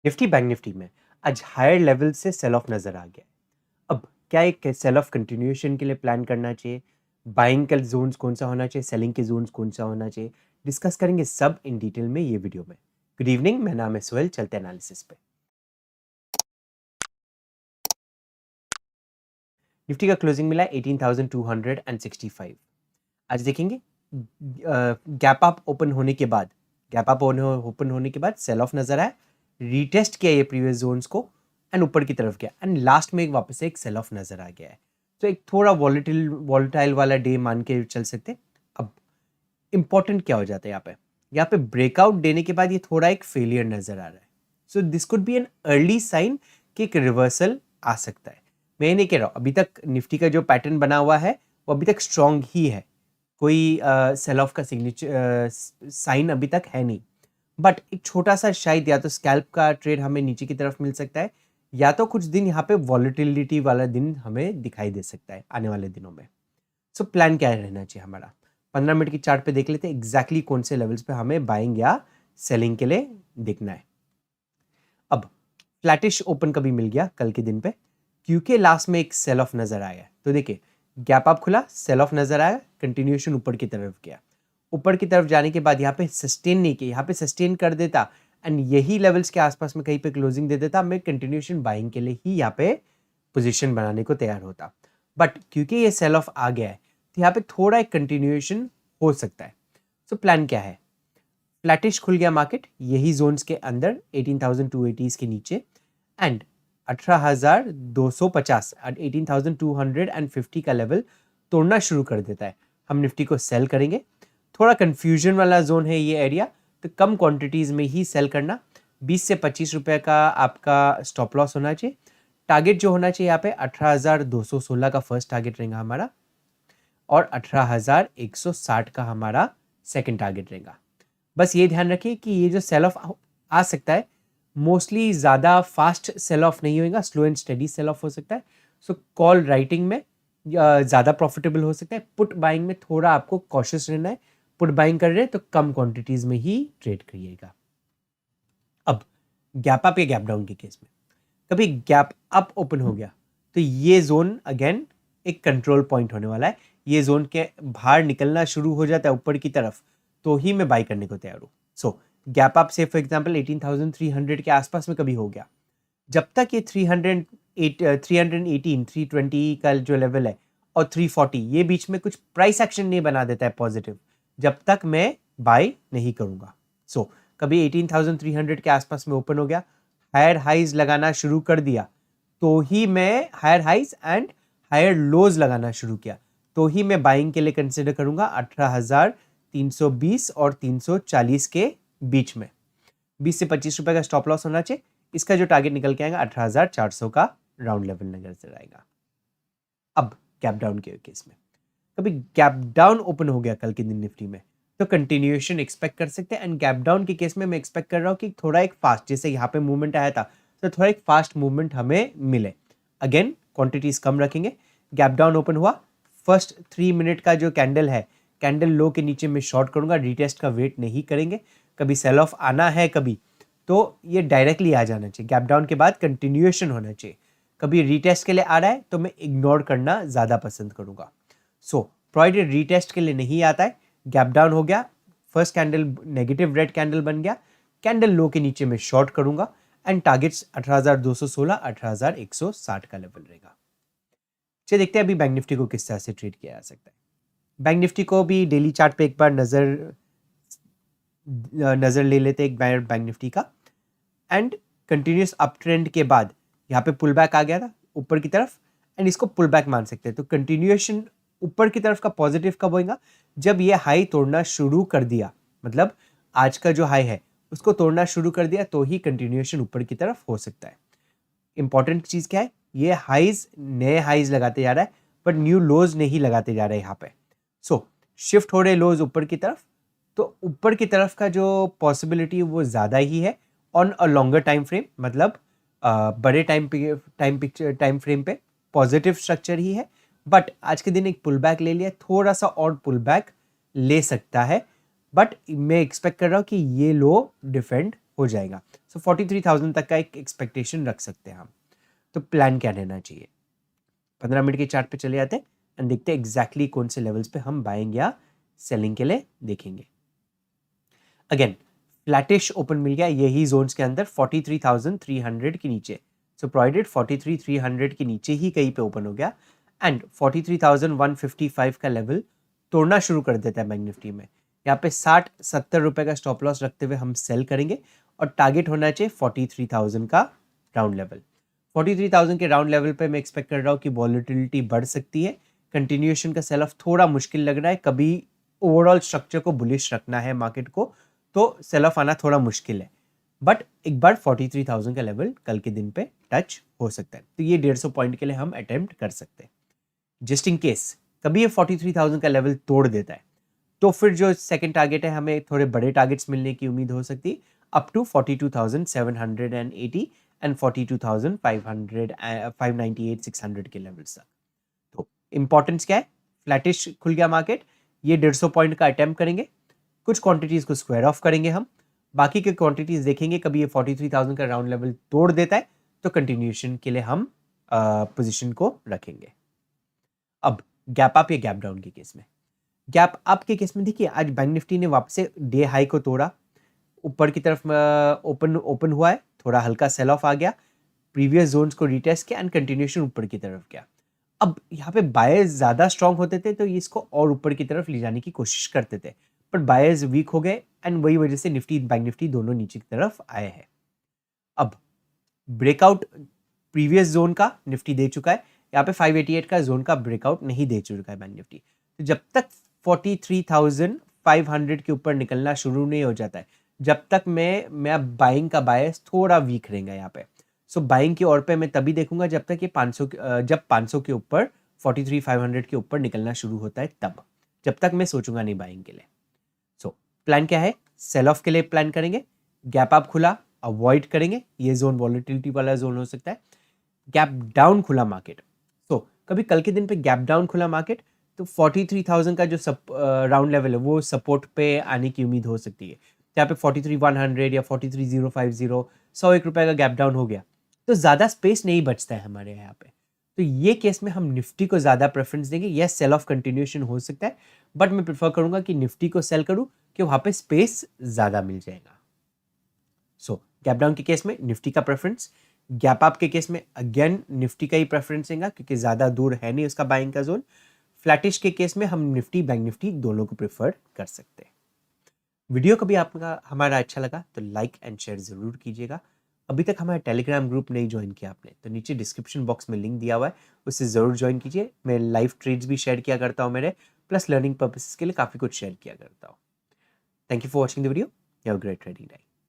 Nifty bank Nifty में आज higher level से सेल ऑफ नज़र आ गया। अब क्या एक सेल ऑफ कंटिन्यूएशन के लिए प्लान करना चाहिए? बाइंग का जोन्स कौन सा होना चाहिए? सेलिंग के जोन्स कौन सा होना चाहिए? डिस्कस करेंगे सब इन डिटेल में ये वीडियो में। गुड इवनिंग, मेरा नाम है सोहेल। चलते एनालिसिस पे। निफ्टी का क्लोजिंग मिला 18,265। आज देखेंगे गैप अप ओपन होने के बाद ओपन होने के बाद सेल ऑफ नजर आया, रीटेस्ट किया ये प्रीवियस जोन्स को एंड ऊपर की तरफ गया एंड लास्ट में एक वापस से एक सेल ऑफ नजर आ गया है। तो एक थोड़ा वॉलेटाइल वाला डे मान के चल सकते। अब इंपॉर्टेंट क्या हो जाता है यहाँ पे ब्रेकआउट देने के बाद ये थोड़ा एक फेलियर नजर आ रहा है। So this could be an early sign कि एक रिवर्सल आ सकता है। मैं नहीं कह रहा हूँ अभी तक निफ्टी का जो पैटर्न बना हुआ है वो अभी तक स्ट्रांग ही है, कोई सेल ऑफ का सिग्नेचर साइन अभी तक है नहीं। बट एक छोटा सा शायद या तो स्कैल्प का ट्रेड हमें नीचे की तरफ मिल सकता है, या तो कुछ दिन यहाँ पे वॉलेटिलिटी वाला दिन हमें दिखाई दे सकता है आने वाले दिनों में। सो प्लान क्या रहना चाहिए हमारा? 15 मिनट की चार्ट पे देख लेते हैं एग्जैक्टली कौन से लेवल्स पे हमें बाइंग या सेलिंग के लिए देखना है। अब फ्लैटिश ओपन कभी मिल गया कल के दिन पे, क्योंकि लास्ट में एक सेल ऑफ नजर आया। तो देखिए गैप अप खुला, सेल ऑफ नजर आया, कंटिन्यूएशन ऊपर की तरफ गया। ऊपर की तरफ जाने के बाद यहाँ पे सस्टेन नहीं किया, यहाँ पे सस्टेन कर देता एंड यही लेवल्स के आसपास में कहीं पे क्लोजिंग दे देता, मैं कंटिन्यूएशन बाइंग के लिए ही यहाँ पे पोजीशन बनाने को तैयार होता। बट क्योंकि ये सेल ऑफ आ गया है तो यहाँ पे थोड़ा एक कंटिन्यूएशन हो सकता है। सो प्लान क्या है? फ्लैटिश खुल गया मार्केट यही जोन्स के अंदर 18,280 के नीचे एंड 18,250 18,250 का लेवल तोड़ना शुरू कर देता है। हम निफ्टी को सेल करेंगे। थोड़ा कंफ्यूजन वाला जोन है ये एरिया, तो कम क्वांटिटीज में ही सेल करना। 20 से 25 रुपए का आपका स्टॉप लॉस होना चाहिए। टारगेट जो होना चाहिए यहाँ पे 18,216 का फर्स्ट टारगेट रहेगा हमारा और 18,160 का हमारा सेकंड टारगेट रहेगा। बस ये ध्यान रखिए कि ये जो सेल ऑफ आ सकता है मोस्टली ज़्यादा फास्ट सेल ऑफ नहीं होगा, slow and steady sell off हो सकता है। सो कॉल राइटिंग में ज़्यादा प्रॉफिटेबल हो सकता है। पुट बाइंग में थोड़ा आपको कॉशियस रहना है। पुट बाइंग कर रहे हैं तो कम क्वांटिटीज में ही ट्रेड करिएगा। अब गैप अप या गैप डाउन के केस में कभी गैप अप ओपन हो गया तो ये जोन अगेन एक कंट्रोल पॉइंट होने वाला है। ये जोन के बाहर निकलना शुरू हो जाता है ऊपर की तरफ तो ही मैं बाई करने को तैयार हूँ। सो गैप अप से फॉर एग्जांपल 18,300 के आसपास में कभी हो गया, जब तक ये 318 320 का जो लेवल है और 340 ये बीच में कुछ प्राइस एक्शन नहीं बना देता है पॉजिटिव, जब तक मैं बाय नहीं करूंगा। सो कभी 18,300 के आसपास में ओपन हो गया, हायर हाइज लगाना शुरू कर दिया तो ही मैं higher highs and higher lows लगाना शुरू किया तो ही मैं बाइंग के लिए कंसिडर करूंगा 18,320 और 340 के बीच में। 20 से 25 रुपए का स्टॉप लॉस होना चाहिए। इसका जो टारगेट निकल के आएगा 18,400 का राउंड लेवल नजर आएगा। अब गैप डाउन के केस में कभी गैप डाउन ओपन हो गया कल के दिन निफ्टी में तो कंटिन्यूएशन एक्सपेक्ट कर सकते हैं। एंड गैप डाउन के केस में मैं एक्सपेक्ट कर रहा हूँ कि थोड़ा एक फास्ट, जैसे यहाँ पे मूवमेंट आया था तो थोड़ा एक फास्ट मूवमेंट हमें मिले। अगेन क्वांटिटीज कम रखेंगे। गैप डाउन ओपन हुआ, फर्स्ट 3 मिनट का जो कैंडल है, कैंडल लो के नीचे मैं शॉर्ट करूंगा, रिटेस्ट का वेट नहीं करेंगे। कभी सेल ऑफ आना है कभी तो ये डायरेक्टली आ जाना चाहिए। गैप डाउन के बाद कंटिन्यूएशन होना चाहिए। कभी रीटेस्ट के लिए आ रहा है तो मैं इग्नोर करना ज़्यादा पसंद करूंगा। सो प्रोवाइडेड रीटेस्ट के लिए नहीं आता है, गैप डाउन हो गया, first candle negative red candle बन गया, कैंडल लो के नीचे में शॉर्ट करूंगा एंड टारगेट्स 18,216 18,160 का लेवल रहेगा। चलिए देखते हैं अभी बैंक निफ्टी को किस तरह से ट्रेड किया जा सकता है। बैंक निफ्टी को भी डेली चार्ट पे एक बार नजर ले लेते हैं एक बार बैंक निफ्टी का। एंड कंटिन्यूस अप ट्रेंड के बाद यहाँ पे पुल बैक आ गया था ऊपर की तरफ एंड इसको पुल बैक मान सकते हैं। तो कंटिन्यूएशन ऊपर की तरफ का पॉजिटिव कब होगा? जब ये हाई तोड़ना शुरू कर दिया, मतलब आज का जो हाई है उसको तोड़ना शुरू कर दिया तो ही कंटिन्यूएशन ऊपर की तरफ हो सकता है। इंपॉर्टेंट चीज क्या है? ये हाइज नए हाइज लगाते जा रहा है बट न्यू लोज नहीं लगाते जा रहे यहाँ पे। सो शिफ्ट हो रहे लोज ऊपर की तरफ, तो ऊपर की तरफ का जो पॉसिबिलिटी वो ज़्यादा ही है on a longer time frame, मतलब बड़े टाइम फ्रेम पे पॉजिटिव स्ट्रक्चर ही है। बट आज के दिन एक पुल बैक ले लिया, थोड़ा सा और पुल बैक ले सकता है, बट मैं एक्सपेक्ट कर रहा हूँ कि ये लो डिफेंड हो जाएगा। सो 43,000 तक का एक एक्सपेक्टेशन रख सकते हैं हम। तो प्लान क्या रहना चाहिए? 15 मिनट के चार्ट पे चले जाते हैं एंड देखते हैं एग्जैक्टली कौन से लेवल्स पे हम बाइंग या सेलिंग के लिए देखेंगे। अगेन फ्लैटिश ओपन मिल गया यही जोन्स के अंदर 43,300 के नीचे। सो प्रोवाइडेड 43,300 के नीचे ही कहीं पे ओपन हो गया एंड 43,155 का लेवल तोड़ना शुरू कर देता है बैंक निफ्टी में। यहाँ पे 60-70 रुपए का स्टॉप लॉस रखते हुए हम सेल करेंगे और टारगेट होना चाहिए 43,000 का राउंड लेवल। 43,000 के राउंड लेवल पे मैं एक्सपेक्ट कर रहा हूँ कि वॉलेटिलिटी बढ़ सकती है। कंटिन्यूएशन का सेल ऑफ थोड़ा मुश्किल लग रहा है, कभी ओवरऑल स्ट्रक्चर को बुलिश रखना है मार्केट को तो सेल ऑफ आना थोड़ा मुश्किल है, बट एक बार 43,000 का लेवल कल के दिन पे टच हो सकता है। तो ये 150 पॉइंट के लिए हम अटेम्प्ट कर सकते हैं। जस्ट इन केस कभी ये 43,000 का लेवल तोड़ देता है तो फिर जो सेकंड टारगेट है हमें थोड़े बड़े टारगेट्स मिलने की उम्मीद हो सकती है अप टू 42,780 एंड 42,598-600 के लेवल्स तक। तो इंपॉर्टेंस क्या है? फ्लैटिश खुल गया मार्केट, ये 150 पॉइंट का अटेम्प्ट करेंगे, कुछ क्वांटिटीज को स्क्वायर ऑफ करेंगे हम, बाकी के क्वांटिटीज देखेंगे कभी ये 43,000 का राउंड लेवल तोड़ देता है तो कंटिन्यूएशन के लिए हम पोजीशन को रखेंगे। अब गैप अप या गैप डाउन के केस में, गैप अप के केस में देखिए आज बैंक निफ्टी ने वापस से डे हाई को तोड़ा, ऊपर की तरफ ओपन हुआ है, थोड़ा हल्का सेल ऑफ आ गया, प्रीवियस जोन्स को रिटेस्ट किया एंड कंटिन्यूएशन ऊपर की तरफ गया। अब यहाँ पे बायर्स ज्यादा स्ट्रांग होते थे तो इसको और ऊपर की तरफ ले जाने की कोशिश करते थे, पर बायर्स वीक हो गए एंड वही वजह से निफ्टी बैंक निफ्टी दोनों नीचे की तरफ आए हैं। अब ब्रेकआउट प्रीवियस जोन का निफ्टी दे चुका है, यहाँ पे 588 का जोन का ब्रेकआउट नहीं दे चुका है बैंक निफ्टी। तो जब तक 43,500 के ऊपर निकलना शुरू नहीं हो जाता है, जब तक मैं बाइंग का बायस थोड़ा वीक रहेगा यहाँ पे। सो बाइंग की ओर पे मैं तभी देखूंगा जब तक ये 500 जब 500 के ऊपर 43,500 के ऊपर निकलना शुरू होता है, तब जब तक मैं सोचूंगा नहीं बाइंग के लिए। सो प्लान क्या है? सेल ऑफ के लिए प्लान करेंगे, गैप अप खुला अवॉइड करेंगे, ये जोन वॉलेटिलिटी वाला जोन हो सकता है। गैप डाउन खुला मार्केट, तो कभी कल के दिन पे गैप डाउन खुला मार्केट तो 43,000 का जो राउंड लेवल है वो सपोर्ट पे आने की उम्मीद हो सकती है। यहाँ पे 43,100 या 43,050 101 रुपए का गैप डाउन हो गया तो ज़्यादा स्पेस नहीं बचता है हमारे यहाँ पे। तो ये केस में हम निफ्टी को ज़्यादा प्रेफरेंस देंगे। यस सेल ऑफ कंटिन्यूएशन हो सकता है, बट मैं प्रेफर करूंगा कि निफ्टी को सेल करूं कि वहाँ पे स्पेस ज़्यादा मिल जाएगा। सो गैप डाउन के केस में निफ्टी का प्रेफरेंस, गैप अप के केस में अगेन निफ्टी का ही प्रेफरेंस देगा क्योंकि ज़्यादा दूर है नहीं उसका बाइंग का जोन। फ्लैटिश के केस में हम निफ्टी बैंक निफ्टी दोनों को प्रेफर कर सकते हैं। वीडियो कभी आपका हमारा अच्छा लगा तो लाइक एंड शेयर ज़रूर कीजिएगा। अभी तक हमारा टेलीग्राम ग्रुप नहीं ज्वाइन किया आपने तो नीचे डिस्क्रिप्शन बॉक्स में लिंक दिया हुआ है, उससे ज़रूर ज्वाइन कीजिए। मैं लाइव ट्रेड्स भी शेयर किया करता हूँ मेरे, प्लस लर्निंग पर्पसेस के लिए काफ़ी कुछ शेयर किया करता हूँ। Thank you for watching the video. Have a great trading day.